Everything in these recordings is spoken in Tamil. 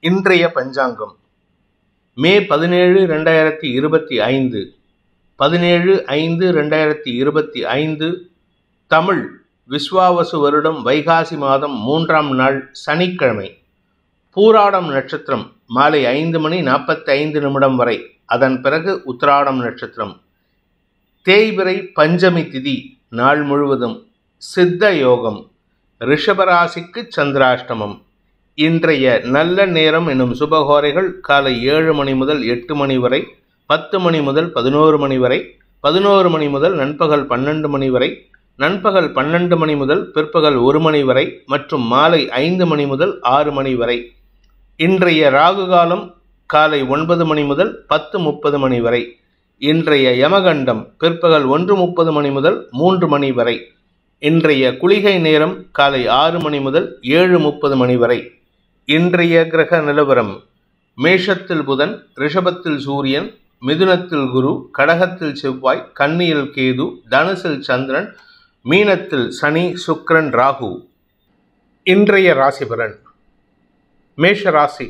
இன்றைய பஞ்சாங்கம் மே 17, 2025 17/5/2025 தமிழ் விஸ்வாவசு வருடம் வைகாசி மாதம் 3ஆம் நாள் சனிக்கிழமை. பூராடம் நட்சத்திரம் மாலை 5:45 வரை, அதன் பிறகு உத்திராடம் நட்சத்திரம். தேய்பிறை பஞ்சமி திதி நாள் முழுவதும். சித்த யோகம். ரிஷபராசிக்கு சந்திராஷ்டமம். இன்றைய நல்ல நேரம் எனும் சுபகோரைகள் காலை 7 மணி முதல் 8 மணி வரை, 10 மணி முதல் 11 மணி வரை, 11 மணி முதல் நண்பகல் 12 மணி வரை, நண்பகல் 12 மணி முதல் பிற்பகல் 1 மணி வரை மற்றும் மாலை 5 மணி முதல் 6 மணி வரை. இன்றைய ராகு காலம் காலை 9 மணி முதல் 10:30 மணி வரை. இன்றைய யமகண்டம் பிற்பகல் 1:30 மணி முதல் 3 மணி வரை. இன்றைய குளிகை நேரம் காலை 6 மணி முதல் 7:30 மணி வரை. இன்றைய கிரக நிலவரம்: மேஷத்தில் புதன், ரிஷபத்தில் சூரியன், மிதுனத்தில் குரு, கடகத்தில் செவ்வாய், கன்னியில் கேது, தனுசில் சந்திரன், மீனத்தில் சனி, சுக்கிரன், ராகு. இன்றைய ராசி பலன். மேஷ ராசி.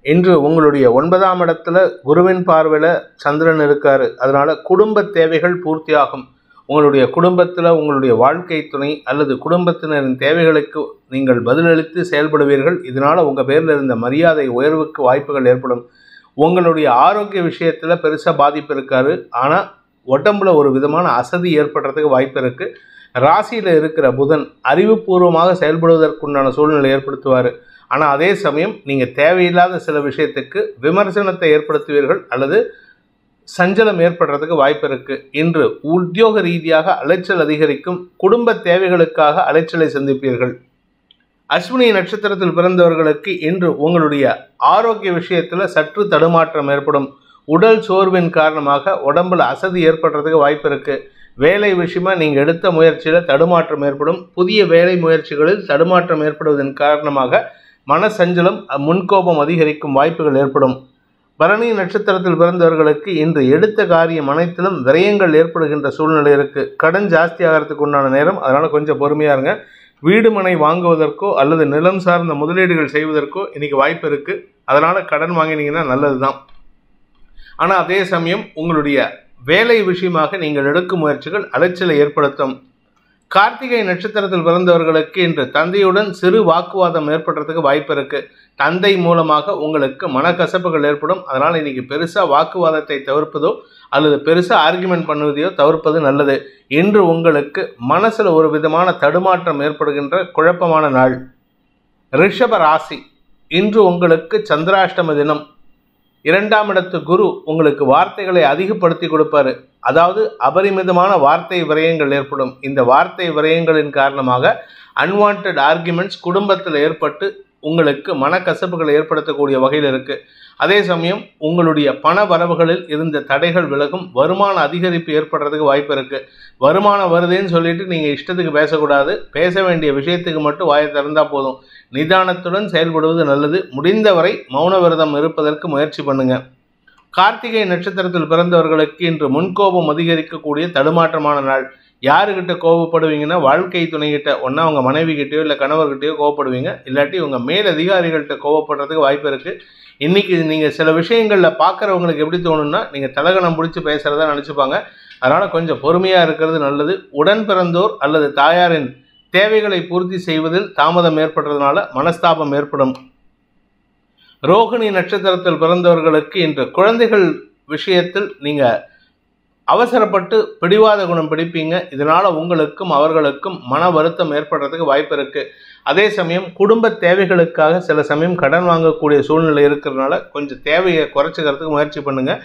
இன்று உங்களுடைய 9ஆம் இடத்துல குருவின் பார்வையில் சந்திரன் இருக்காரு. அதனால குடும்ப தேவைகள் பூர்த்தியாகும். உங்களுடைய குடும்பத்தில் உங்களுடைய வாழ்க்கை துணை அல்லது குடும்பத்தினரின் தேவைகளுக்கு நீங்கள் பதிலளித்து செயல்படுவீர்கள். இதனால் உங்கள் பேரில் இருந்த மரியாதை உயர்வுக்கு வாய்ப்புகள் ஏற்படும். உங்களுடைய ஆரோக்கிய விஷயத்தில் பெருசாக பாதிப்பு இருக்காது. ஆனால் உடம்புல ஒரு விதமான அசதி ஏற்படுறதுக்கு வாய்ப்பு இருக்குது. ராசியில் இருக்கிற புதன் அறிவுபூர்வமாக செயல்படுவதற்குண்டான சூழ்நிலை ஏற்படுத்துவார். ஆனால் அதே சமயம் நீங்கள் தேவையில்லாத சில விஷயத்துக்கு விமர்சனத்தை ஏற்படுத்துவீர்கள் அல்லது சஞ்சலம் ஏற்படுறதுக்கு வாய்ப்பு இருக்கு. இன்று உத்தியோக ரீதியாக அலைச்சல் அதிகரிக்கும். குடும்ப தேவைகளுக்காக அலைச்சலை சந்திப்பீர்கள். அஸ்வினி நட்சத்திரத்தில் பிறந்தவர்களுக்கு இன்று உங்களுடைய ஆரோக்கிய விஷயத்தில் சற்று தடுமாற்றம் ஏற்படும். உடல் சோர்வின் காரணமாக உடம்புல அசதி ஏற்படுறதுக்கு வாய்ப்பு இருக்கு. வேலை விஷயமா நீங்கள் எடுத்த முயற்சியில் தடுமாற்றம் ஏற்படும். புதிய வேலை முயற்சிகளில் தடுமாற்றம் ஏற்படுவதன் காரணமாக மனசஞ்சலம், முன்கோபம் அதிகரிக்கும் வாய்ப்புகள் ஏற்படும். பரணி நட்சத்திரத்தில் பிறந்தவர்களுக்கு இன்று எடுத்த காரியம் அனைத்திலும் விரயங்கள் ஏற்படுகின்ற சூழ்நிலை இருக்குது. கடன் ஜாஸ்தி ஆகிறதுக்கு உண்டான நேரம். அதனால் கொஞ்சம் பொறுமையாக இருங்க. வீடு மனை வாங்குவதற்கோ அல்லது நிலம் சார்ந்த முதலீடுகள் செய்வதற்கோ இன்றைக்கி வாய்ப்பு இருக்குது. அதனால் கடன் வாங்கினீங்கன்னா நல்லது தான். ஆனால் அதே சமயம் உங்களுடைய வேலை விஷயமாக நீங்கள் எடுக்கும் முயற்சிகள் அலைச்சலை ஏற்படுத்தும். கார்த்திகை நட்சத்திரத்தில் பிறந்தவர்களுக்கு இன்று தந்தையுடன் சிறு வாக்குவாதம் ஏற்படுறதுக்கு வாய்ப்பு இருக்குது. தந்தை மூலமாக உங்களுக்கு மனக்கசப்புகள் ஏற்படும். அதனால் இன்றைக்கி பெருசாக வாக்குவாதத்தை தவிர்ப்பதோ அல்லது பெருசாக ஆர்கியூமெண்ட் பண்ணுவதையோ தவிர்ப்பது நல்லது. இன்று உங்களுக்கு மனசில் ஒரு விதமான தடுமாற்றம் ஏற்படுகின்ற குழப்பமான நாள். ரிஷப ராசி. இன்று உங்களுக்கு சந்திராஷ்டம தினம். 2ஆம் இடத்து குரு உங்களுக்கு வார்த்தைகளை அதிகப்படுத்தி கொடுப்பாரு. அதாவது அபரிமிதமான வார்த்தை விரயங்கள் ஏற்படும். இந்த வார்த்தை விரயங்களின் காரணமாக அன்வான்ட் ஆர்குமெண்ட்ஸ் குடும்பத்தில் ஏற்பட்டு உங்களுக்கு மனக்கசப்புகளை ஏற்படுத்தக்கூடிய வகையில் இருக்குது. அதே சமயம் உங்களுடைய பண வரவுகளில் இருந்த தடைகள் விலகும். வருமான அதிகரிப்பு ஏற்படுறதுக்கு வாய்ப்பு இருக்குது. வருமானம் வருதுன்னு சொல்லிட்டு நீங்கள் இஷ்டத்துக்கு பேசக்கூடாது. பேச வேண்டிய விஷயத்துக்கு மட்டும் வாயை திறந்தால் போதும். நிதானத்துடன் செயல்படுவது நல்லது. முடிந்தவரை மௌன விரதம் இருப்பதற்கு முயற்சி பண்ணுங்க. கார்த்திகை நட்சத்திரத்தில் பிறந்தவர்களுக்கு இன்று முன்கோபம் அதிகரிக்கக்கூடிய தடுமாற்றமான நாள். யாருக்கிட்ட கோபப்படுவீங்கன்னா வாழ்க்கை துணைகிட்ட, ஒன்றா உங்கள் மனைவி கிட்டேயோ இல்லை கணவர்கிட்டயோ கோவப்படுவீங்க. இல்லாட்டி உங்கள் மேல் அதிகாரிகள்கிட்ட கோவப்படுறதுக்கு வாய்ப்பு இருக்குது. இன்றைக்கி நீங்கள் சில விஷயங்களில் பார்க்குறவங்களுக்கு எப்படி தோணுன்னா நீங்கள் தலகணம் பிடிச்சி பேசுகிறதா நினச்சிப்பாங்க. அதனால் கொஞ்சம் பொறுமையாக இருக்கிறது நல்லது. உடன் பிறந்தோர் அல்லது தாயாரின் தேவைகளை பூர்த்தி செய்வதில் தாமதம் ஏற்படுறதுனால மனஸ்தாபம் ஏற்படும். ரோகிணி நட்சத்திரத்தில் பிறந்தவர்களுக்கு இன்று குழந்தைகள் விஷயத்தில் நீங்கள் அவசரப்பட்டு பிடிவாத குணம் பிடிப்பீங்க. இதனால் உங்களுக்கும் அவர்களுக்கும் மன வருத்தம் ஏற்படுறதுக்கு வாய்ப்பு இருக்குது. அதே சமயம் குடும்ப தேவைகளுக்காக சில சமயம் கடன் வாங்கக்கூடிய சூழ்நிலை இருக்கிறதுனால கொஞ்சம் தேவையை குறைச்சிக்கிறதுக்கு முயற்சி பண்ணுங்கள்.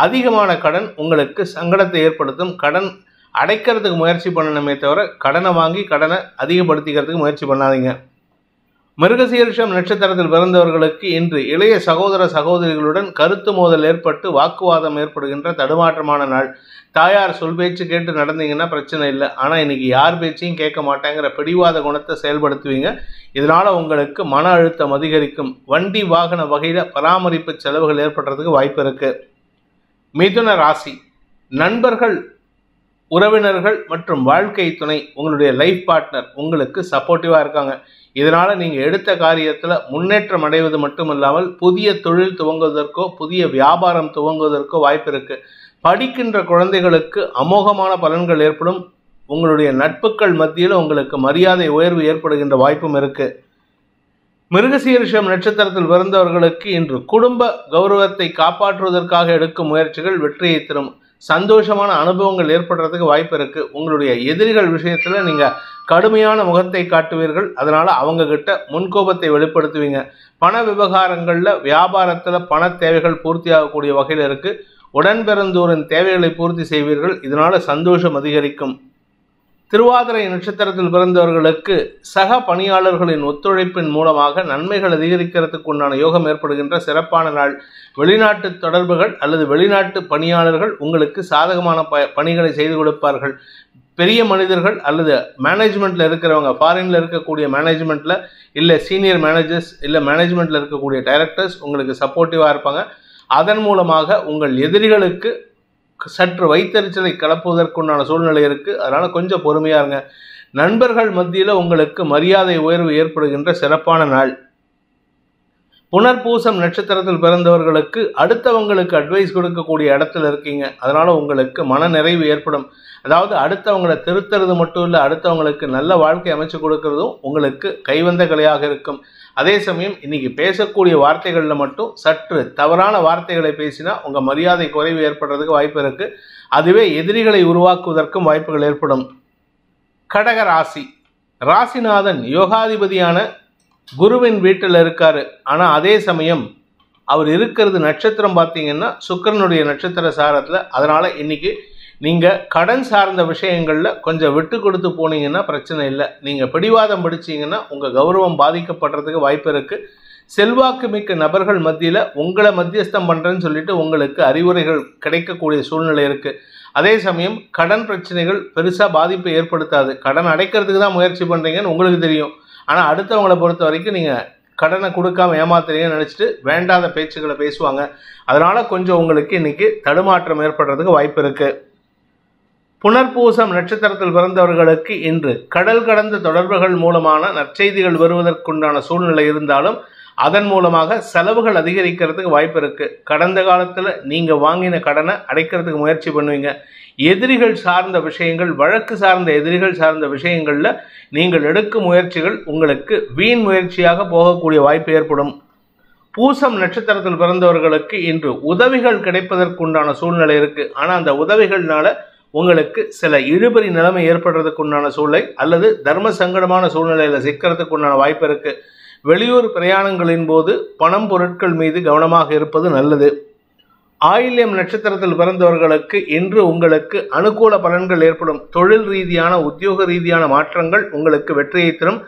அதிகமான கடன் உங்களுக்கு சங்கடத்தை ஏற்படுத்தும். கடன் அடைக்கிறதுக்கு முயற்சி பண்ணணுமே தவிர கடனை வாங்கி கடனை அதிகப்படுத்திக்கிறதுக்கு முயற்சி பண்ணாதீங்க. மிருகசீரிஷம் நட்சத்திரத்தில் பிறந்தவர்களுக்கு இன்று இளைய சகோதர சகோதரிகளுடன் கருத்து மோதல் ஏற்பட்டு வாக்குவாதம் ஏற்படுகின்ற தடுமாற்றமான நாள். தாயார் சொல் பேச்சு கேட்டு நடந்தீங்கன்னா பிரச்சனை இல்லை. ஆனால் இன்றைக்கி யார் பேச்சையும் கேட்க மாட்டேங்கிற பிடிவாத குணத்தை செயல்படுத்துவீங்க. இதனால் உங்களுக்கு மன அழுத்தம் அதிகரிக்கும். வண்டி வாகன வகையில் பராமரிப்பு செலவுகள் ஏற்படுறதுக்கு வாய்ப்பு இருக்குது. மிதுன ராசி. நண்பர்கள், உறவினர்கள் மற்றும் வாழ்க்கை துணை, உங்களுடைய லைஃப் பார்ட்னர் உங்களுக்கு சப்போர்ட்டிவாக இருக்காங்க. இதனால் நீங்கள் எடுத்த காரியத்தில் முன்னேற்றம் அடைவது மட்டுமல்லாமல் புதிய தொழில் துவங்குவதற்கோ புதிய வியாபாரம் துவங்குவதற்கோ வாய்ப்பு இருக்குது. படிக்கின்ற குழந்தைகளுக்கு அமோகமான பலன்கள் ஏற்படும். உங்களுடைய நட்புகள் மத்தியில் உங்களுக்கு மரியாதை உயர்வு ஏற்படுகின்ற வாய்ப்பும் இருக்குது. மிருகசீரிஷம் நட்சத்திரத்தில் பிறந்தவர்களுக்கு இன்று குடும்ப கௌரவத்தை காப்பாற்றுவதற்காக எடுக்கும் முயற்சிகள் வெற்றியை தரும். சந்தோஷமான அனுபவங்கள் ஏற்படுறதுக்கு வாய்ப்பு இருக்குது. உங்களுடைய எதிரிகள் விஷயத்தில் நீங்கள் கடுமையான முகத்தை காட்டுவீர்கள். அதனால் அவங்கக்கிட்ட முன்கோபத்தை வெளிப்படுத்துவீங்க. பண விவகாரங்களில் வியாபாரத்தில் பண தேவைகள் பூர்த்தியாகக்கூடிய வகையில் இருக்குது. உடன்பிறந்தோரின் தேவைகளை பூர்த்தி செய்வீர்கள். இதனால் சந்தோஷம் அதிகரிக்கும். திருவாதிரை நட்சத்திரத்தில் பிறந்தவர்களுக்கு சக பணியாளர்களின் ஒத்துழைப்பின் மூலமாக நன்மைகள் அதிகரிக்கிறதுக்கு உண்டான யோகம் ஏற்படுகின்ற சிறப்பான நாள். வெளிநாட்டு தொடர்புகள் அல்லது வெளிநாட்டு பணியாளர்கள் உங்களுக்கு சாதகமான பணிகளை செய்து கொடுப்பார்கள். பெரிய மனிதர்கள் அல்லது மேனேஜ்மெண்ட்டில் இருக்கிறவங்க, ஃபாரினில் இருக்கக்கூடிய மேனேஜ்மெண்ட்டில் இல்லை சீனியர் மேனேஜர்ஸ் இல்லை மேனேஜ்மெண்ட்டில் இருக்கக்கூடிய டைரக்டர்ஸ் உங்களுக்கு சப்போர்ட்டிவாக இருப்பாங்க. அதன் மூலமாக உங்கள் எதிரிகளுக்கு சற்று வைத்தறிச்சலை கலப்புவதற்குண்டான சூழ்நிலை இருக்குது. அதனால் கொஞ்சம் பொறுமையாக இருங்க. நண்பர்கள் மத்தியில் உங்களுக்கு மரியாதை உயர்வு ஏற்படுகின்ற சிறப்பான நாள். புனர்பூசம் நட்சத்திரத்தில் பிறந்தவர்களுக்கு அடுத்தவங்களுக்கு அட்வைஸ் கொடுக்கக்கூடிய இடத்துல இருக்கீங்க. அதனால் உங்களுக்கு மன நிறைவு ஏற்படும். அதாவது அடுத்தவங்களை திருத்துறது மட்டும் இல்லை, அடுத்தவங்களுக்கு நல்ல வாழ்க்கை அமைச்சு கொடுக்கறதும் உங்களுக்கு கைவந்த கலையாக இருக்கும். அதே சமயம் இன்னைக்கு பேசக்கூடிய வார்த்தைகளில் மட்டும் சற்று தவறான வார்த்தைகளை பேசினா உங்கள் மரியாதை குறைவு ஏற்படுறதுக்கு வாய்ப்பு இருக்குது. அதுவே எதிரிகளை உருவாக்குவதற்கும் வாய்ப்புகள் ஏற்படும். கடக ராசி. ராசிநாதன் யோகாதிபதியான குருவின் வீட்டில் இருக்காரு. ஆனால் அதே சமயம் அவர் இருக்கிறது நட்சத்திரம் பார்த்தீங்கன்னா சுக்கிரனுடைய நட்சத்திர சாரத்தில். அதனால் இன்னைக்கு நீங்கள் கடன் சார்ந்த விஷயங்களில் கொஞ்சம் விட்டு கொடுத்து போனீங்கன்னா பிரச்சனை இல்லை. நீங்கள் பிடிவாதம் பிடிச்சிங்கன்னா உங்கள் கௌரவம் பாதிக்கப்படுறதுக்கு வாய்ப்பு இருக்குது. செல்வாக்கு மிக்க நபர்கள் மத்தியில் உங்களை மத்தியஸ்தம் பண்ணுறேன்னு சொல்லிட்டு உங்களுக்கு அறிவுரைகள் கிடைக்கக்கூடிய சூழ்நிலை இருக்குது. அதே சமயம் கடன் பிரச்சனைகள் பெருசாக பாதிப்பை ஏற்படுத்தாது. கடன் அடைக்கிறதுக்கு தான் முயற்சி பண்ணுறீங்கன்னு உங்களுக்கு தெரியும். ஆனால் அடுத்தவங்களை பொறுத்த வரைக்கும் நீங்கள் கடனை கொடுக்காம ஏமாத்துறீங்கன்னு நினச்சிட்டு வேண்டாத பேச்சுக்களை பேசுவாங்க. அதனால் கொஞ்சம் உங்களுக்கு இன்றைக்கி தடுமாற்றம் ஏற்படுறதுக்கு வாய்ப்பு இருக்குது. புனர்பூசம் நட்சத்திரத்தில் பிறந்தவர்களுக்கு இன்று கடல் கடந்த தொடர்புகள் மூலமான நற்செய்திகள் வருவதற்குண்டான சூழ்நிலை இருந்தாலும் அதன் மூலமாக செலவுகள் அதிகரிக்கிறதுக்கு வாய்ப்பு இருக்குது. கடந்த காலத்தில் நீங்கள் வாங்கின கடனை அடைக்கிறதுக்கு முயற்சி பண்ணுவீங்க. எதிரிகள் சார்ந்த விஷயங்கள், வழக்கு சார்ந்த எதிரிகள் சார்ந்த விஷயங்களில் நீங்கள் எடுக்கும் முயற்சிகள் உங்களுக்கு வீண் முயற்சியாக போகக்கூடிய வாய்ப்பு ஏற்படும். பூசம் நட்சத்திரத்தில் பிறந்தவர்களுக்கு இன்று உதவிகள் கிடைப்பதற்குண்டான சூழ்நிலை இருக்குது. ஆனால் அந்த உதவிகள்னால உங்களுக்கு சில இழுபறி நிலைமை ஏற்படுறதுக்குண்டான சூழ்நிலை அல்லது தர்ம சங்கடமான சூழ்நிலையில் சிக்கிறதுக்குண்டான வாய்ப்பு இருக்குது. வெளியூர் பிரயாணங்களின் போது பணம் பொருட்கள் மீது கவனமாக இருப்பது நல்லது. ஆயில்யம் நட்சத்திரத்தில் பிறந்தவர்களுக்கு இன்று உங்களுக்கு அனுகூல பலன்கள் ஏற்படும். தொழில் ரீதியான உத்தியோக ரீதியான மாற்றங்கள் உங்களுக்கு வெற்றியை தரும்.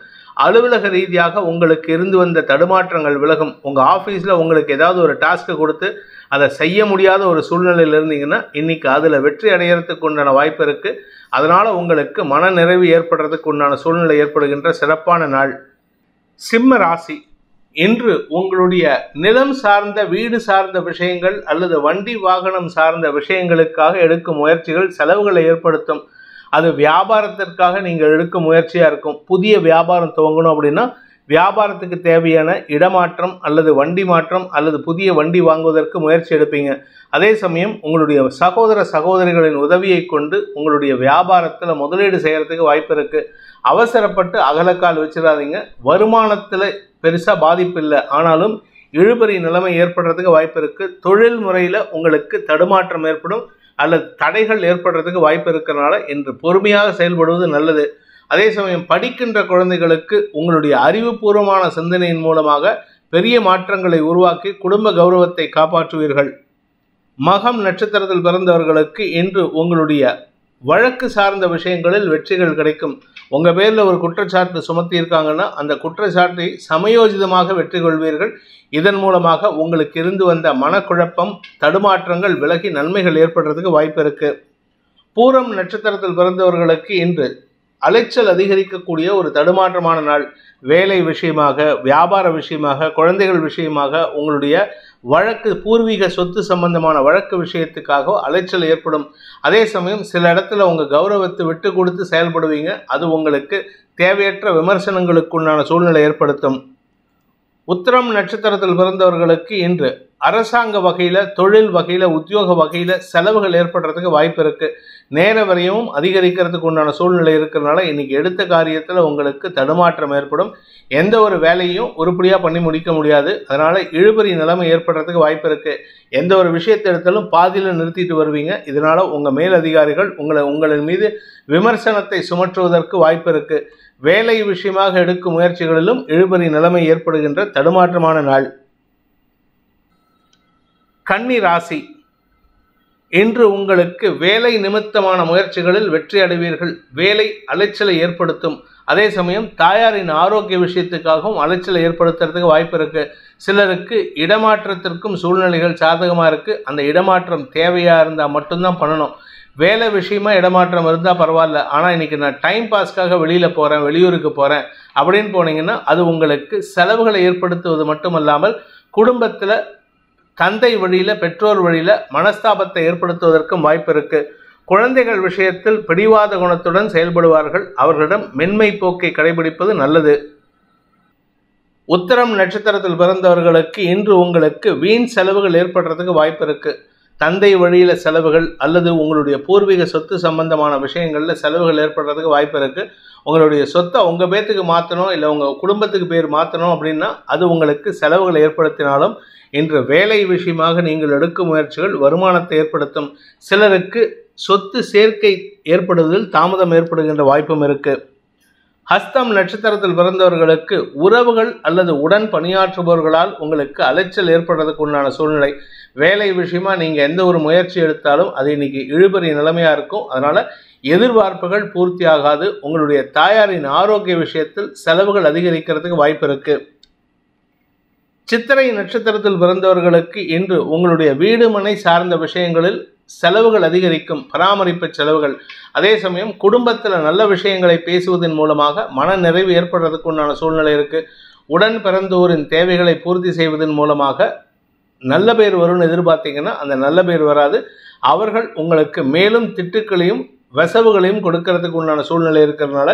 அலுவலக ரீதியாக உங்களுக்கு இருந்து வந்த தடுமாற்றங்கள் விலகும். உங்கள் ஆஃபீஸில் உங்களுக்கு ஏதாவது ஒரு டாஸ்க்கு கொடுத்து அதை செய்ய முடியாத ஒரு சூழ்நிலையில் இருந்தீங்கன்னா இன்றைக்கி அதில் வெற்றி அடைகிறதுக்கு உண்டான வாய்ப்பு இருக்குது. அதனால் உங்களுக்கு மன நிறைவு ஏற்படுறதுக்கு உண்டான சூழ்நிலை ஏற்படுகின்ற சிறப்பான நாள். சிம்ம ராசி. இன்று உங்களுடைய நிலம் சார்ந்த வீடு சார்ந்த விஷயங்கள் அல்லது வண்டி வாகனம் சார்ந்த விஷயங்களுக்காக எடுக்கும் முயற்சிகள் செலவுகளை ஏற்படுத்தும். அது வியாபாரத்திற்காக நீங்கள் எடுக்கும் முயற்சியாக இருக்கும். புதிய வியாபாரம் துவங்கணும் அப்படின்னா வியாபாரத்துக்கு தேவையான இடமாற்றம் அல்லது வண்டி மாற்றம் அல்லது புதிய வண்டி வாங்குவதற்கு முயற்சி எடுப்பீங்க. அதே சமயம் உங்களுடைய சகோதர சகோதரிகளின் உதவியை கொண்டு உங்களுடைய வியாபாரத்தில் முதலீடு செய்கிறதுக்கு வாய்ப்பு இருக்குது. அவசரப்பட்டு அகலக்கால் வச்சிடாதீங்க. வருமானத்தில் பெருசாக பாதிப்பு இல்லை, ஆனாலும் இழுபறி நிலைமை ஏற்படுறதுக்கு வாய்ப்பு இருக்குது. தொழில் முறையில் உங்களுக்கு தடுமாற்றம் ஏற்படும் அல்லது தடைகள் ஏற்படுறதுக்கு வாய்ப்பு இருக்கிறனால இன்று பொறுமையாக செயல்படுவது நல்லது. அதே சமயம் படிக்கின்ற குழந்தைகளுக்கு உங்களுடைய அறிவுபூர்வமான சிந்தனையின் மூலமாக பெரிய மாற்றங்களை உருவாக்கி குடும்ப கௌரவத்தை காப்பாற்றுவீர்கள். மகம் நட்சத்திரத்தில் பிறந்தவர்களுக்கு இன்று உங்களுடைய வழக்கு சார்ந்த விஷயங்களில் வெற்றிகள் கிடைக்கும். உங்கள் பேரில் ஒரு குற்றச்சாட்டு சுமத்தி இருக்காங்கன்னா அந்த குற்றச்சாட்டை சமயோஜிதமாக வெற்றி கொள்வீர்கள். இதன் மூலமாக உங்களுக்கு இருந்து வந்த மனக்குழப்பம் தடுமாற்றங்கள் விலகி நன்மைகள் ஏற்படுறதுக்கு வாய்ப்பு இருக்குது. பூரம் நட்சத்திரத்தில் பிறந்தவர்களுக்கு இன்று அலைச்சல் அதிகரிக்கக்கூடிய ஒரு தடுமாற்றமான நாள். வேலை விஷயமாக, வியாபார விஷயமாக, குழந்தைகள் விஷயமாக, உங்களுடைய வழக்கு, பூர்வீக சொத்து சம்பந்தமான வழக்கு விஷயத்துக்காக அலைச்சல் ஏற்படும். அதே சமயம் சில இடத்துல உங்கள் கௌரவத்தை விட்டு கொடுத்து செயல்படுவீங்க. அது உங்களுக்கு தேவையற்ற விமர்சனங்களுக்குண்டான சூழ்நிலை ஏற்படுத்தும். உத்திரம் நட்சத்திரத்தில் பிறந்தவர்களுக்கு இன்று அரசாங்க வகையில், தொழில் வகையில், உத்தியோக வகையில் செலவுகள் ஏற்படுறதுக்கு வாய்ப்பு இருக்குது. நேர வரையும் அதிகரிக்கிறதுக்கு உண்டான சூழ்நிலை இருக்கிறதுனால இன்னைக்கு எடுத்த காரியத்தில் உங்களுக்கு தடுமாற்றம் ஏற்படும். எந்த ஒரு வேலையும் உருப்படியாக பண்ணி முடிக்க முடியாது. அதனால் இழுபறி நிலைமை ஏற்படுறதுக்கு வாய்ப்பு இருக்குது. எந்த ஒரு விஷயத்தை எடுத்தாலும் பாதியில் நிறுத்திட்டு வருவீங்க. இதனால் உங்கள் மேலதிகாரிகள் உங்களின் மீது விமர்சனத்தை சுமற்றுவதற்கு வாய்ப்பு இருக்குது. வேலை விஷயமாக எடுக்கும் முயற்சிகளிலும் இழுபறி நிலைமை ஏற்படுகின்ற தடுமாற்றமான நாள். கன்னி ராசி, இன்று உங்களுக்கு வேலை நிமித்தமான முயற்சிகளில் வெற்றி அடைவீர்கள். வேலை அலைச்சலை ஏற்படுத்தும். அதே சமயம் தாயாரின் ஆரோக்கிய விஷயத்துக்காகவும் அலைச்சலை ஏற்படுத்துறதுக்கு வாய்ப்பு இருக்கு. சிலருக்கு இடமாற்றத்திற்கும் சூழ்நிலைகள் சாதகமாக இருக்குது. அந்த இடமாற்றம் தேவையாக இருந்தால் மட்டும்தான் பண்ணணும். வேலை விஷயமா இடமாற்றம் இருந்தால் பரவாயில்ல. ஆனால் இன்றைக்கி நான் டைம் பாஸ்க்காக வெளியில் போகிறேன், வெளியூருக்கு போகிறேன் அப்படின்னு போனீங்கன்னா அது உங்களுக்கு செலவுகளை ஏற்படுத்துவது மட்டுமல்லாமல் குடும்பத்தில் தந்தை வழியில், பெற்றோர் வழியில் மனஸ்தாபத்தை ஏற்படுத்துவதற்கும் வாய்ப்பு இருக்குது. குழந்தைகள் விஷயத்தில் பிடிவாத குணத்துடன் செயல்படுவார்கள். அவர்களிடம் மென்மை போக்கை கடைபிடிப்பது நல்லது. உத்திரம் நட்சத்திரத்தில் பிறந்தவர்களுக்கு இன்று உங்களுக்கு வீண் செலவுகள் ஏற்படுறதுக்கு வாய்ப்பு இருக்குது. தந்தை வழியில் செலவுகள் அல்லது உங்களுடைய பூர்வீக சொத்து சம்பந்தமான விஷயங்களில் செலவுகள் ஏற்படுறதுக்கு வாய்ப்பு இருக்குது. உங்களுடைய சொத்தை உங்கள் பேத்துக்கு மாற்றணும், இல்லை உங்கள் குடும்பத்துக்கு பேர் மாற்றணும் அப்படின்னா அது உங்களுக்கு செலவுகளை ஏற்படுத்தினாலும் இன்று வேலை விஷயமாக நீங்கள் எடுக்கும் முயற்சிகள் வருமானத்தை ஏற்படுத்தும். சிலருக்கு சொத்து சேர்க்கை ஏற்படுவதில் தாமதம் ஏற்படுகின்ற வாய்ப்பும் இருக்குது. ஹஸ்தம் நட்சத்திரத்தில் பிறந்தவர்களுக்கு உறவுகள் அல்லது உடன் பணியாற்றுபவர்களால் உங்களுக்கு அலைச்சல் ஏற்படுறதுக்கு உண்டான சூழ்நிலை. வேலை விஷயமா நீங்கள் எந்த ஒரு முயற்சி எடுத்தாலும் அது இன்னைக்கு இழுபறி நிலைமையாக இருக்கும். அதனால் எதிர்பார்ப்புகள் பூர்த்தி ஆகாது. உங்களுடைய தாயாரின் ஆரோக்கிய விஷயத்தில் செலவுகள் அதிகரிக்கிறதுக்கு வாய்ப்பு இருக்குது. சித்திரை நட்சத்திரத்தில் பிறந்தவர்களுக்கு இன்று உங்களுடைய வீடு மனை சார்ந்த விஷயங்களில் செலவுகள் அதிகரிக்கும். பராமரிப்பு செலவுகள். அதே சமயம் குடும்பத்தில் நல்ல விஷயங்களை பேசுவதன் மூலமாக மன நிறைவு ஏற்படுறதுக்கு உண்டான சூழ்நிலை இருக்குது. உடன் பிறந்தோரின் தேவைகளை பூர்த்தி செய்வதன் மூலமாக நல்ல பேர் வரும்னு எதிர்பார்த்தீங்கன்னா அந்த நல்ல பேர் வராது. அவர்கள் உங்களுக்கு மேலும் திட்டுக்களையும் வசவுகளையும் கொடுக்கறதுக்கு உண்டான சூழ்நிலை இருக்கிறதுனால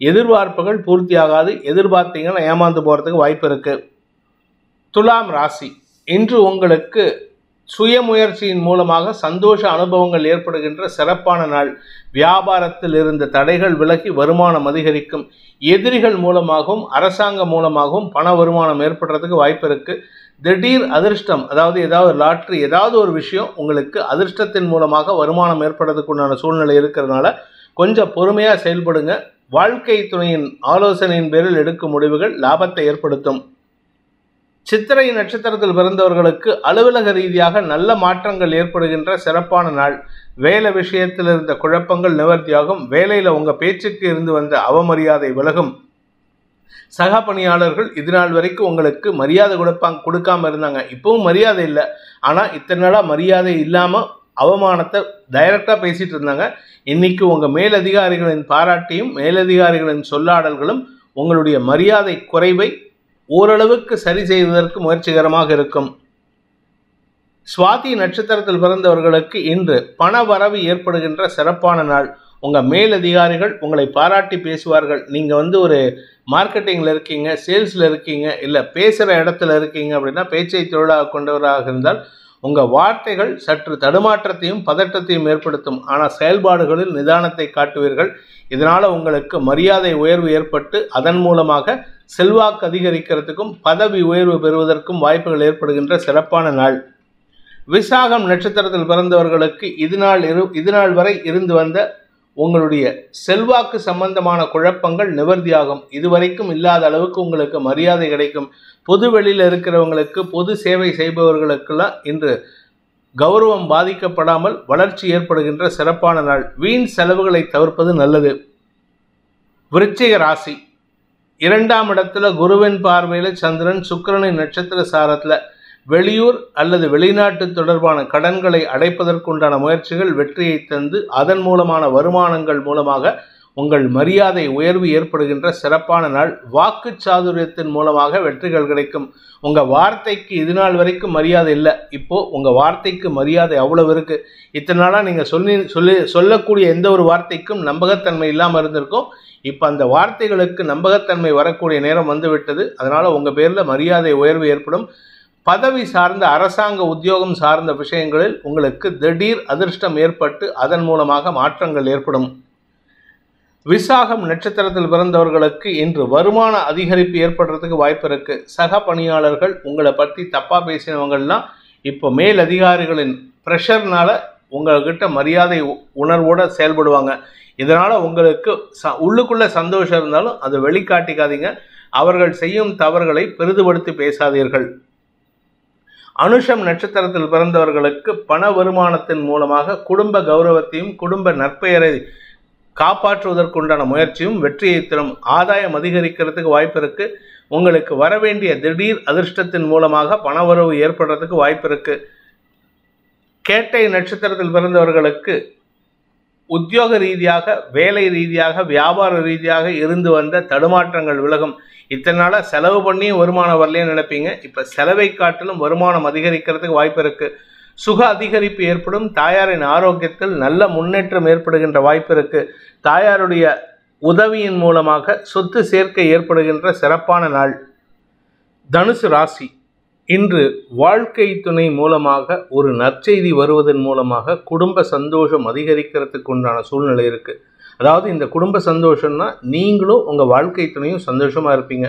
எதிர்பார்ப்புகள் பூர்த்தி ஆகாது. எதிர்பார்த்தீங்கன்னா ஏமாந்து போகிறதுக்கு வாய்ப்பு இருக்குது. துலாம் ராசி, இன்று உங்களுக்கு சுயமுயற்சியின் மூலமாக சந்தோஷ அனுபவங்கள் ஏற்படுகின்ற சிறப்பான நாள். வியாபாரத்தில் இருந்த தடைகள் விலகி வருமானம் அதிகரிக்கும். எதிரிகள் மூலமாகவும் அரசாங்கம் மூலமாகவும் பண வருமானம் ஏற்படுறதுக்கு வாய்ப்பு இருக்குது. திடீர் அதிர்ஷ்டம், அதாவது ஏதாவது லாட்ரி, ஏதாவது ஒரு விஷயம் உங்களுக்கு அதிர்ஷ்டத்தின் மூலமாக வருமானம் ஏற்படுறதுக்கு உண்டான சூழ்நிலை இருக்கிறதுனால கொஞ்சம் பொறுமையாக செயல்படுங்க. வாழ்க்கை துணையின் ஆலோசனையின் பேரில் எடுக்கும் முடிவுகள் லாபத்தை ஏற்படுத்தும். சித்திரை நட்சத்திரத்தில் பிறந்தவர்களுக்கு அலுவலக ரீதியாக நல்ல மாற்றங்கள் ஏற்படுகின்ற சிறப்பான நாள். வேலை விஷயத்தில் இருந்த குழப்பங்கள் நிவர்த்தியாகும். வேலையில் உங்கள் பேச்சுக்கு இருந்து வந்த அவமரியாதை விலகும். சக பணியாளர்கள் இதுநாள் வரைக்கும் உங்களுக்கு மரியாதை கொடுக்காம இருந்தாங்க. இப்பவும் மரியாதை இல்லை. ஆனால் இத்தனை நாளாக மரியாதை இல்லாமல் அவமானத்தை டைரக்டாக பேசிகிட்டு இருந்தாங்க. இன்னைக்கு உங்கள் மேலதிகாரிகளின் பாராட்டியும் மேலதிகாரிகளின் சொல்லாடல்களும் உங்களுடைய மரியாதை குறைவை ஓரளவுக்கு சரி செய்வதற்கு முயற்சிகரமாக இருக்கும். சுவாதி நட்சத்திரத்தில் பிறந்தவர்களுக்கு இன்று பண வரவு ஏற்படுகின்ற சிறப்பான நாள். உங்கள் மேலதிகாரிகள் உங்களை பாராட்டி பேசுவார்கள். நீங்கள் ஒரு மார்க்கெட்டிங்கில் இருக்கீங்க, சேல்ஸில் இருக்கீங்க, இல்லை பேசுகிற இடத்துல இருக்கீங்க அப்படின்னா பேச்சை தொழிலாக கொண்டவராக இருந்தால் உங்கள் வார்த்தைகள் சற்று தடுமாற்றத்தையும் பதட்டத்தையும் ஏற்படுத்தும். ஆனால் செயல்பாடுகளில் நிதானத்தை காட்டுவீர்கள். இதனால் உங்களுக்கு மரியாதை உயர்வு ஏற்பட்டு அதன் மூலமாக செல்வாக்கு அதிகரிக்கிறதுக்கும் பதவி உயர்வு பெறுவதற்கும் வாய்ப்புகள் ஏற்படுகின்ற சிறப்பான நாள். விசாகம் நட்சத்திரத்தில் பிறந்தவர்களுக்கு இதுநாள் வரை இருந்து வந்த உங்களுடைய செல்வாக்கு சம்பந்தமான குழப்பங்கள் நிவர்த்தியாகும். இதுவரைக்கும் இல்லாத அளவுக்கு உங்களுக்கு மரியாதை கிடைக்கும். பொது வெளியில் இருக்கிறவங்களுக்கு, பொது சேவை செய்பவர்களுக்கெல்லாம் இன்று கௌரவம் பாதிக்கப்படாமல் வளர்ச்சி ஏற்படுகின்ற சிறப்பான நாள். வீண் செலவுகளை தவிர்ப்பது நல்லது. விருச்சிக ராசி, 2ஆம் இடத்துல குருவின் பார்வையில் சந்திரன், சுக்கிரனின் நட்சத்திர சாரத்தில் வெளியூர் அல்லது வெளிநாட்டு தொடர்பான கடன்களை அடைப்பதற்குண்டான முயற்சிகள் வெற்றியை தந்து அதன் மூலமான வருமானங்கள் மூலமாக உங்கள் மரியாதை உயர்வு ஏற்படுகின்ற சிறப்பான நாள். வாக்கு சாதுரியத்தின் மூலமாக வெற்றிகள் கிடைக்கும். உங்கள் வார்த்தைக்கு இது நாள் வரைக்கும் மரியாதை இல்லை, இப்போது உங்கள் வார்த்தைக்கு மரியாதை அவ்வளவு இருக்குது. இத்தனை நாளாக நீங்கள் சொல்லக்கூடிய எந்த ஒரு வார்த்தைக்கும் நம்பகத்தன்மை இல்லாமல் இருந்திருக்கும். இப்போ அந்த வார்த்தைகளுக்கு நம்பகத்தன்மை வரக்கூடிய நேரம் வந்துவிட்டது. அதனால் உங்கள் பேரில் மரியாதை உயர்வு ஏற்படும். பதவி சார்ந்த அரசாங்க உத்தியோகம் சார்ந்த விஷயங்களில் உங்களுக்கு திடீர் அதிர்ஷ்டம் ஏற்பட்டு அதன் மூலமாக மாற்றங்கள் ஏற்படும். விசாகம் நட்சத்திரத்தில் பிறந்தவர்களுக்கு இன்று வருமான அதிகரிப்பு ஏற்படுறதுக்கு வாய்ப்பு இருக்கு. சக பணியாளர்கள் உங்களை பற்றி தப்பா பேசினவங்கள்லாம் இப்போ மேல் அதிகாரிகளின் ப்ரெஷர்னால உங்கள்கிட்ட மரியாதை உணர்வோடு செயல்படுவாங்க. இதனால் உங்களுக்கு உள்ளுக்குள்ள சந்தோஷம் இருந்தாலும் அதை வெளிக்காட்டிக்காதீங்க. அவர்கள் செய்யும் தவறுகளை பெரிதுபடுத்தி பேசாதீர்கள். அனுஷம் நட்சத்திரத்தில் பிறந்தவர்களுக்கு பண வருமானத்தின் மூலமாக குடும்ப கௌரவத்தையும் குடும்ப நற்பெயரை காப்பாற்றுவதற்குண்டான முயற்சியும் வெற்றியை தரும். ஆதாயம் அதிகரிக்கிறதுக்கு வாய்ப்பு இருக்கு. உங்களுக்கு வரவேண்டிய திடீர் அதிர்ஷ்டத்தின் மூலமாக பணவரவு ஏற்படுறதுக்கு வாய்ப்பு இருக்கு. கேட்டை நட்சத்திரத்தில் பிறந்தவர்களுக்கு உத்தியோக ரீதியாக, வேலை ரீதியாக, வியாபார ரீதியாக இருந்து வந்த தடுமாற்றங்கள் விலகும். இத்தனை நாளாக செலவு பண்ணியும் வருமானம் வரலைன்னு நினைப்பீங்க. இப்போ செலவை காட்டிலும் வருமானம் அதிகரிக்கிறதுக்கு வாய்ப்பு இருக்கு. சுக அதிகரிப்பு ஏற்படும். தாயாரின் ஆரோக்கியத்தில் நல்ல முன்னேற்றம் ஏற்படுகின்ற வாய்ப்பு இருக்கு. தாயாருடைய உதவியின் மூலமாக சொத்து சேர்க்கை ஏற்படுகின்ற சிறப்பான நாள். தனுசு ராசி, இன்று வாழ்க்கை துணை மூலமாக ஒரு நற்செய்தி வருவதன் மூலமாக குடும்ப சந்தோஷம் அதிகரிக்கிறதுக்கு உண்டான சூழ்நிலை இருக்குது. அதாவது இந்த குடும்ப சந்தோஷம்னா நீங்களும் உங்கள் வாழ்க்கை துணையும் சந்தோஷமாக இருப்பீங்க.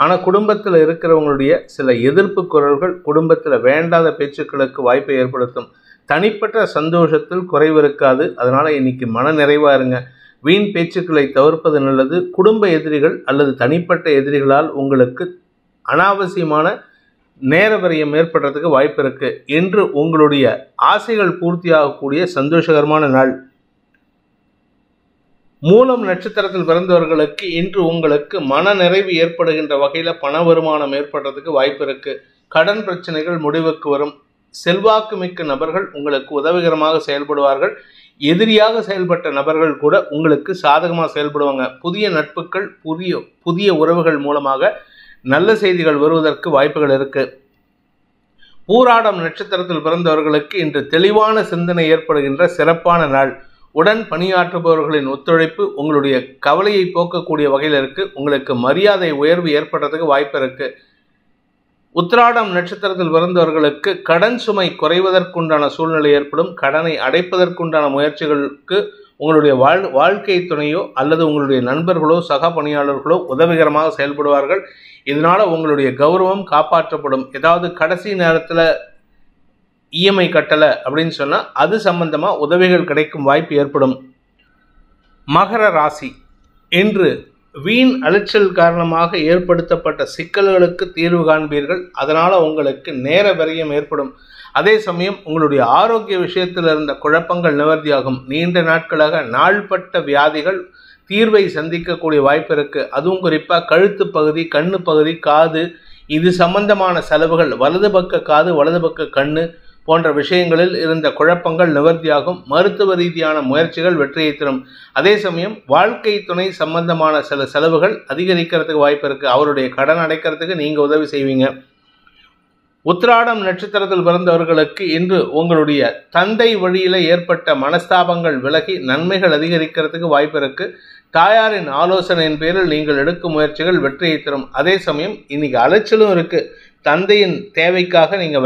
ஆனால் குடும்பத்தில் இருக்கிறவங்களுடைய சில எதிர்ப்பு குரல்கள் குடும்பத்தில் வேண்டாத பேச்சுக்களுக்கு வாய்ப்பை ஏற்படுத்தும். தனிப்பட்ட சந்தோஷத்தில் குறைவு இருக்காது. அதனால் இன்னைக்கு மன நிறைவாக இருங்க. வீண் பேச்சுக்களை தவிர்ப்பது நல்லது. குடும்ப எதிரிகள் அல்லது தனிப்பட்ட எதிரிகளால் உங்களுக்கு அனாவசியமான நேர விரயம் ஏற்படுறதுக்கு வாய்ப்பு இருக்கு. என்று உங்களுடைய ஆசைகள் பூர்த்தியாகக்கூடிய சந்தோஷகரமான நாள். மூலம் நட்சத்திரத்தில் பிறந்தவர்களுக்கு இன்று உங்களுக்கு மன நிறைவு ஏற்படுகின்ற வகையில் பண வருமானம் ஏற்படுறதுக்கு வாய்ப்பு இருக்கு. கடன் பிரச்சனைகள் முடிவுக்கு வரும். செல்வாக்கு மிக்க நபர்கள் உங்களுக்கு உதவிகரமாக செயல்படுவார்கள். எதிரியாக செயல்பட்ட நபர்கள் கூட உங்களுக்கு சாதகமாக செயல்படுவாங்க. புதிய நட்புகள், புதிய உறவுகள் மூலமாக நல்ல செய்திகள் வருவதற்கு வாய்ப்புகள் இருக்கு. பூராடம் நட்சத்திரத்தில் பிறந்தவர்களுக்கு இன்று தெளிவான சிந்தனை ஏற்படுகின்ற சிறப்பான நாள். உடன் பணியாற்றுபவர்களின் ஒத்துழைப்பு உங்களுடைய கவலையை போக்கக்கூடிய வகையில் இருக்கு. உங்களுக்கு மரியாதை உயர்வு ஏற்படுறதுக்கு வாய்ப்பு இருக்கு. உத்திராடம் நட்சத்திரத்தில் பிறந்தவர்களுக்கு கடன் சுமை குறைவதற்குண்டான சூழ்நிலை ஏற்படும். கடனை அடைப்பதற்குண்டான முயற்சிகளுக்கு உங்களுடைய வாழ்க்கை துணையோ அல்லது உங்களுடைய நண்பர்களோ சக பணியாளர்களோ உதவிகரமாக செயல்படுவார்கள். இதனால உங்களுடைய கௌரவம் காப்பாற்றப்படும். ஏதாவது கடைசி நேரத்தில் இஎம்ஐ கட்டலை அப்படின்னு சொன்னால் அது சம்பந்தமாக உதவிகள் கிடைக்கும் வாய்ப்பு ஏற்படும். மகர ராசி, இன்று வீண் அலைச்சல் காரணமாக ஏற்படுத்தப்பட்ட சிக்கல்களுக்கு தீர்வு காண்பீர்கள். அதனால் உங்களுக்கு நேர விரயம் ஏற்படும். அதே சமயம் உங்களுடைய ஆரோக்கிய விஷயத்தில் இருந்த குழப்பங்கள் நிவர்த்தியாகும். நீண்ட நாட்களாக நாள்பட்ட வியாதிகள் தீர்வை சந்திக்கக்கூடிய வாய்ப்பு இருக்கு. அதுவும் குறிப்பாக கழுத்து பகுதி, கண்ணு பகுதி, காது, இது சம்பந்தமான செலவுகள், வலது பக்க காது, வலது பக்க கண்ணு போன்ற விஷயங்களில் இருந்த குழப்பங்கள் நிவர்த்தியாகும். மருத்துவ ரீதியான முயற்சிகள் வெற்றியை தரும். அதே சமயம் வாழ்க்கை துணை சம்பந்தமான சில செலவுகள் அதிகரிக்கிறதுக்கு வாய்ப்பு இருக்கு. அவருடைய கடன் அடைக்கிறதுக்கு நீங்க உதவி செய்வீங்க. உத்திராடம் நட்சத்திரத்தில் பிறந்தவர்களுக்கு இன்று உங்களுடைய தந்தை வழியில் ஏற்பட்ட மனஸ்தாபங்கள் விலகி நன்மைகள் அதிகரிக்கிறதுக்கு வாய்ப்பு இருக்கு. தாயாரின் ஆலோசனையின் பேரில் நீங்கள் எடுக்கும் முயற்சிகள் வெற்றியை தரும். அதே சமயம் இன்னைக்கு அலைச்சலும் இருக்கு. தந்தையின் தேவைக்காக நீங்கள்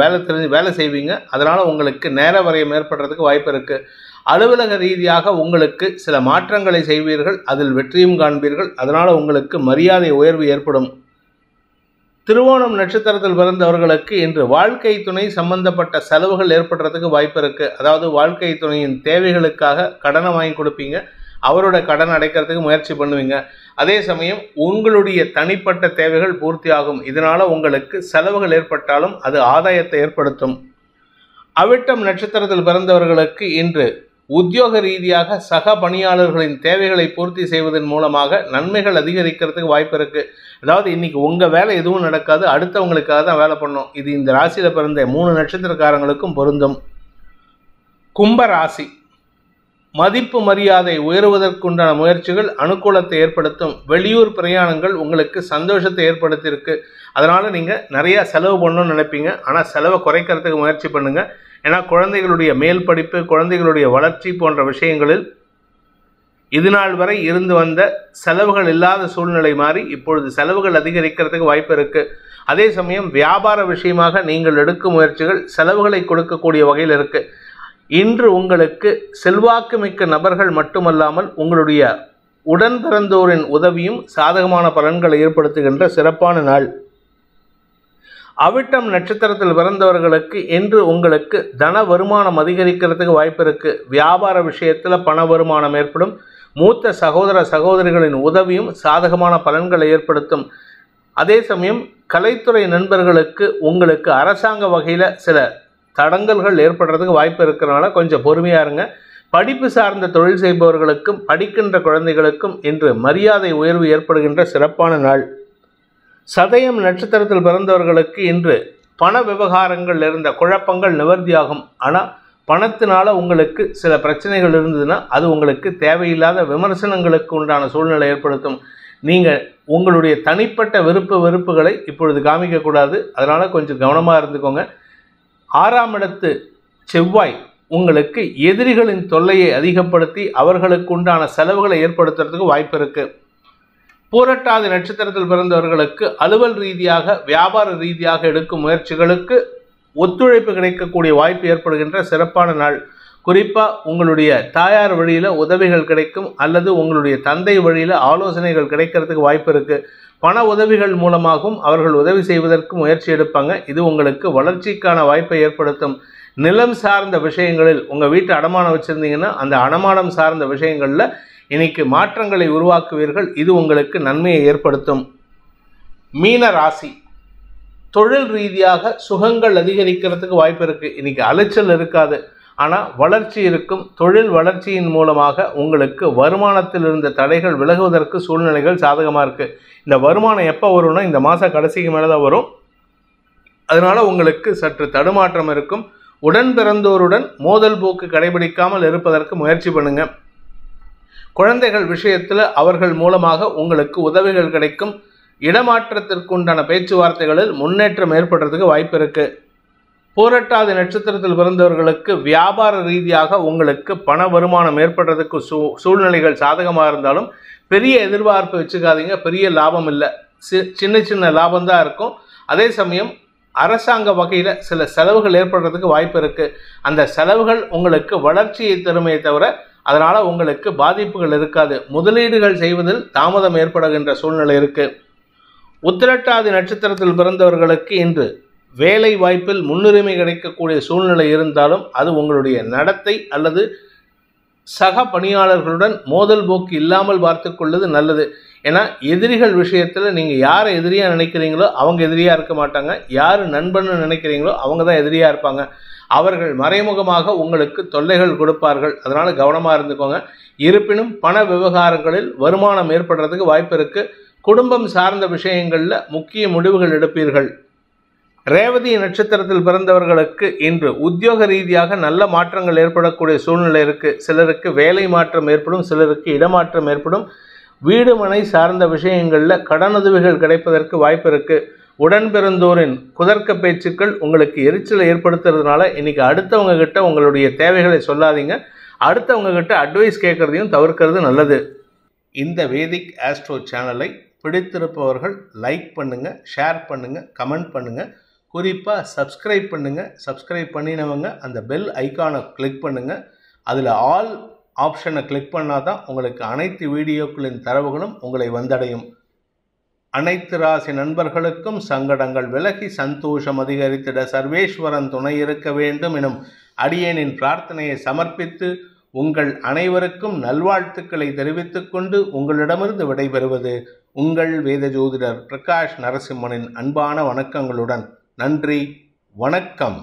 வேலை செய்வீங்க. அதனால் உங்களுக்கு நேர வரையம் ஏற்படுறதுக்கு வாய்ப்பு இருக்குது. அலுவலக ரீதியாக உங்களுக்கு சில மாற்றங்களை செய்வீர்கள். அதில் வெற்றியும் காண்பீர்கள். அதனால் உங்களுக்கு மரியாதை உயர்வு ஏற்படும். திருவோணம் நட்சத்திரத்தில் பிறந்தவர்களுக்கு இன்று வாழ்க்கை துணை சம்பந்தப்பட்ட செலவுகள் ஏற்படுறதுக்கு வாய்ப்பு இருக்குது. அதாவது வாழ்க்கை துணையின் தேவைகளுக்காக கடனை வாங்கி கொடுப்பீங்க. அவரோட கடன் அடைக்கிறதுக்கு முயற்சி பண்ணுவீங்க. அதே சமயம் உங்களுடைய தனிப்பட்ட தேவைகள் பூர்த்தியாகும். இதனால் உங்களுக்கு செலவுகள் ஏற்பட்டாலும் அது ஆதாயத்தை ஏற்படுத்தும். அவிட்டம் நட்சத்திரத்தில் பிறந்தவர்களுக்கு இன்று உத்தியோக ரீதியாக சக பணியாளர்களின் தேவைகளை பூர்த்தி செய்வதன் மூலமாக நன்மைகள் அதிகரிக்கிறதுக்கு வாய்ப்பு இருக்குது. அதாவது இன்னைக்கு உங்கள் வேலை எதுவும் நடக்காது, அடுத்தவங்களுக்காக தான் வேலை பண்ணணும். இது இந்த ராசியில் பிறந்த 3 நட்சத்திரக்காரங்களுக்கும் பொருந்தும். கும்ப ராசி, மதிப்பு மரியாதை உயர்வதற்குண்டான முயற்சிகள் அனுகூலத்தை ஏற்படுத்தும். வெளியூர் பிரயாணங்கள் உங்களுக்கு சந்தோஷத்தை ஏற்படுத்தியிருக்கு. அதனால் நீங்கள் நிறையா செலவு பண்ணணும்னு நினைப்பீங்க. ஆனால் செலவை குறைக்கிறதுக்கு முயற்சி பண்ணுங்கள். ஏன்னா குழந்தைகளுடைய மேல் படிப்பு, குழந்தைகளுடைய வளர்ச்சி போன்ற விஷயங்களில் இதுநாள் வரை இருந்து வந்த செலவுகள் இல்லாத சூழ்நிலை மாறி இப்பொழுது செலவுகள் அதிகரிக்கிறதுக்கு வாய்ப்பு இருக்குது. அதே சமயம் வியாபார விஷயமாக நீங்கள் எடுக்கும் முயற்சிகள் செலவுகளை கொடுக்கக்கூடிய வகையில் இருக்குது. இன்று உங்களுக்கு செல்வாக்கு மிக்க நபர்கள் மட்டுமல்லாமல் உங்களுடைய உடன் பிறந்தோரின் உதவியும் சாதகமான பலன்களை ஏற்படுத்துகின்ற சிறப்பான நாள். அவிட்டம் நட்சத்திரத்தில் பிறந்தவர்களுக்கு இன்று உங்களுக்கு தன வருமானம் அதிகரிக்கிறதுக்கு வாய்ப்பு இருக்குது. வியாபார விஷயத்தில் பண வருமானம் ஏற்படும். மூத்த சகோதர சகோதரிகளின் உதவியும் சாதகமான பலன்களை ஏற்படுத்தும். அதே சமயம் கலைத்துறை நண்பர்களுக்கு உங்களுக்கு அரசாங்க வகையில் சில தடங்கல்கள் ஏற்படுறதுக்கு வாய்ப்பு இருக்கிறனால கொஞ்சம் பொறுமையாக இருங்க. படிப்பு சார்ந்த தொழில் செய்பவர்களுக்கும் படிக்கின்ற குழந்தைகளுக்கும் இன்று மரியாதை உயர்வு ஏற்படுகின்ற சிறப்பான நாள். சதயம் நட்சத்திரத்தில் பிறந்தவர்களுக்கு இன்று பண விவகாரங்கள் இருந்த குழப்பங்கள் நிவர்த்தியாகும். ஆனால் பணத்தினால உங்களுக்கு சில பிரச்சனைகள் இருந்ததுன்னா அது உங்களுக்கு தேவையில்லாத விமர்சனங்களுக்கு உண்டான சூழ்நிலை ஏற்படுத்தும். நீங்கள் உங்களுடைய தனிப்பட்ட வெறுப்புகளை இப்பொழுது காமிக்கக்கூடாது. அதனால் கொஞ்சம் கவனமாக இருந்துக்கோங்க. 6ஆம் இடத்து செவ்வாய் உங்களுக்கு எதிரிகளின் தொல்லையை அதிகப்படுத்தி அவர்களுக்கு உண்டான செலவுகளை ஏற்படுத்துறதுக்கு வாய்ப்பு இருக்குது. பூரட்டாதி நட்சத்திரத்தில் பிறந்தவர்களுக்கு அலுவல் ரீதியாக வியாபார ரீதியாக எடுக்கும் முயற்சிகளுக்கு ஒத்துழைப்பு கிடைக்கக்கூடிய வாய்ப்பு ஏற்படுகின்ற சிறப்பான நாள். குறிப்பாக உங்களுடைய தாயார் வழியில் உதவிகள் கிடைக்கும் அல்லது உங்களுடைய தந்தை வழியில் ஆலோசனைகள் கிடைக்கிறதுக்கு வாய்ப்பு இருக்குது. பண உதவிகள் மூலமாகவும் அவர்கள் உதவி செய்வதற்கு முயற்சி எடுப்பாங்க. இது உங்களுக்கு வளர்ச்சிக்கான வாய்ப்பை ஏற்படுத்தும். நிலம் சார்ந்த விஷயங்களில் உங்கள் வீட்டு அடமானம் வச்சுருந்தீங்கன்னா அந்த அடமானம் சார்ந்த விஷயங்களில் இன்னைக்கு மாற்றங்களை உருவாக்குவீர்கள். இது உங்களுக்கு நன்மையை ஏற்படுத்தும். மீன ராசி தொழில் ரீதியாக சுகங்கள் அதிகரிக்கிறதுக்கு வாய்ப்பு இருக்குது. இன்னைக்கு அலைச்சல் இருக்காது, ஆனால் வளர்ச்சி இருக்கும். தொழில் வளர்ச்சியின் மூலமாக உங்களுக்கு வருமானத்தில் இருந்த தடைகள் விலகுவதற்கு சூழ்நிலைகள் சாதகமாக இருக்குது. இந்த வருமானம் எப்போ வரும்னா இந்த மாத கடைசிக்கு மேலே தான் வரும். அதனால் உங்களுக்கு சற்று தடுமாற்றம் இருக்கும். உடன் பிறந்தோருடன் மோதல் போக்கு கடைபிடிக்காமல் இருப்பதற்கு முயற்சி பண்ணுங்கள். குழந்தைகள் விஷயத்தில் அவர்கள் மூலமாக உங்களுக்கு உதவிகள் கிடைக்கும். இடமாற்றத்திற்குண்டான பேச்சுவார்த்தைகளில் முன்னேற்றம் ஏற்படுறதுக்கு வாய்ப்பு இருக்குது. பூரட்டாதி நட்சத்திரத்தில் பிறந்தவர்களுக்கு வியாபார ரீதியாக உங்களுக்கு பண வருமானம் ஏற்படுறதுக்கு சூழ்நிலைகள் சாதகமாக இருந்தாலும் பெரிய எதிர்பார்ப்பு வச்சுக்காதீங்க. பெரிய லாபம் இல்லை, சின்ன சின்ன லாபம்தான் இருக்கும். அதே சமயம் அரசாங்க வகையில் சில செலவுகள் ஏற்படுறதுக்கு வாய்ப்பு இருக்குது. அந்த செலவுகள் உங்களுக்கு வளர்ச்சியை தருமே தவிர அதனால் உங்களுக்கு பாதிப்புகள் இருக்காது. முதலீடுகள் செய்வதில் தாமதம் ஏற்படுகின்ற சூழ்நிலை இருக்குது. உத்திரட்டாதி நட்சத்திரத்தில் பிறந்தவர்களுக்கு இன்று வேலை வாய்ப்பில் முன்னுரிமை கிடைக்கக்கூடிய சூழ்நிலை இருந்தாலும் அது உங்களுடைய நடத்தை அல்லது சக பணியாளர்களுடன் மோதல் போக்கு இல்லாமல் பார்த்து கொள்வது நல்லது. ஏன்னா எதிரிகள் விஷயத்தில் நீங்கள் யாரை எதிரியாக நினைக்கிறீங்களோ அவங்க எதிரியாக இருக்க மாட்டாங்க. யார் நண்பன்னு நினைக்கிறீங்களோ அவங்க தான் எதிரியாக இருப்பாங்க. அவர்கள் மறைமுகமாக உங்களுக்கு தொல்லைகள் கொடுப்பார்கள். அதனால் கவனமாக இருந்துக்கோங்க. இருப்பினும் பண விவகாரங்களில் வருமானம் ஏற்படுறதுக்கு வாய்ப்பு இருக்குது. குடும்பம் சார்ந்த விஷயங்களில் முக்கிய முடிவுகள் எடுப்பீர்கள். ரேவதி நட்சத்திரத்தில் பிறந்தவர்களுக்கு இன்று உத்தியோக ரீதியாக நல்ல மாற்றங்கள் ஏற்படக்கூடிய சூழ்நிலை இருக்குது. சிலருக்கு வேலை மாற்றம் ஏற்படும், சிலருக்கு இடமாற்றம் ஏற்படும். வீடு மனை சார்ந்த விஷயங்களில் கடனுதவிகள் கிடைப்பதற்கு வாய்ப்பு இருக்குது. உடன் பிறந்தோரின் குதர்க்க பேச்சுக்கள் உங்களுக்கு எரிச்சலை ஏற்படுத்துறதுனால இன்னைக்கு அடுத்தவங்க கிட்ட உங்களுடைய தேவைகளை சொல்லாதீங்க. அடுத்தவங்க கிட்ட அட்வைஸ் கேட்கறதையும் தவிர்க்கிறது நல்லது. இந்த வேதிக் ஆஸ்ட்ரோ சேனலை பிடித்திருப்பவர்கள் லைக் பண்ணுங்கள், ஷேர் பண்ணுங்கள், கமெண்ட் பண்ணுங்கள். குறிப்பாக சப்ஸ்கிரைப் பண்ணுங்கள். சப்ஸ்கிரைப் பண்ணினவங்க அந்த பெல் ஐக்கானை கிளிக் பண்ணுங்கள். அதில் ஆல் ஆப்ஷனை கிளிக் பண்ணால் தான் உங்களுக்கு அனைத்து வீடியோக்களின் தரவுகளும் உங்களை வந்தடையும். அனைத்து ராசி நண்பர்களுக்கும் சங்கடங்கள் விலகி சந்தோஷம் அதிகரித்திட சர்வேஸ்வரன் துணை இருக்க வேண்டும் எனும் அடியேனின் பிரார்த்தனையை சமர்ப்பித்து உங்கள் அனைவருக்கும் நல்வாழ்த்துக்களை தெரிவித்துக் கொண்டு உங்களிடமிருந்து விடைபெறுவது உங்கள் வேத ஜோதிடர் பிரகாஷ் நரசிம்மனின் அன்பான வணக்கங்களுடன். நன்றி, வணக்கம்.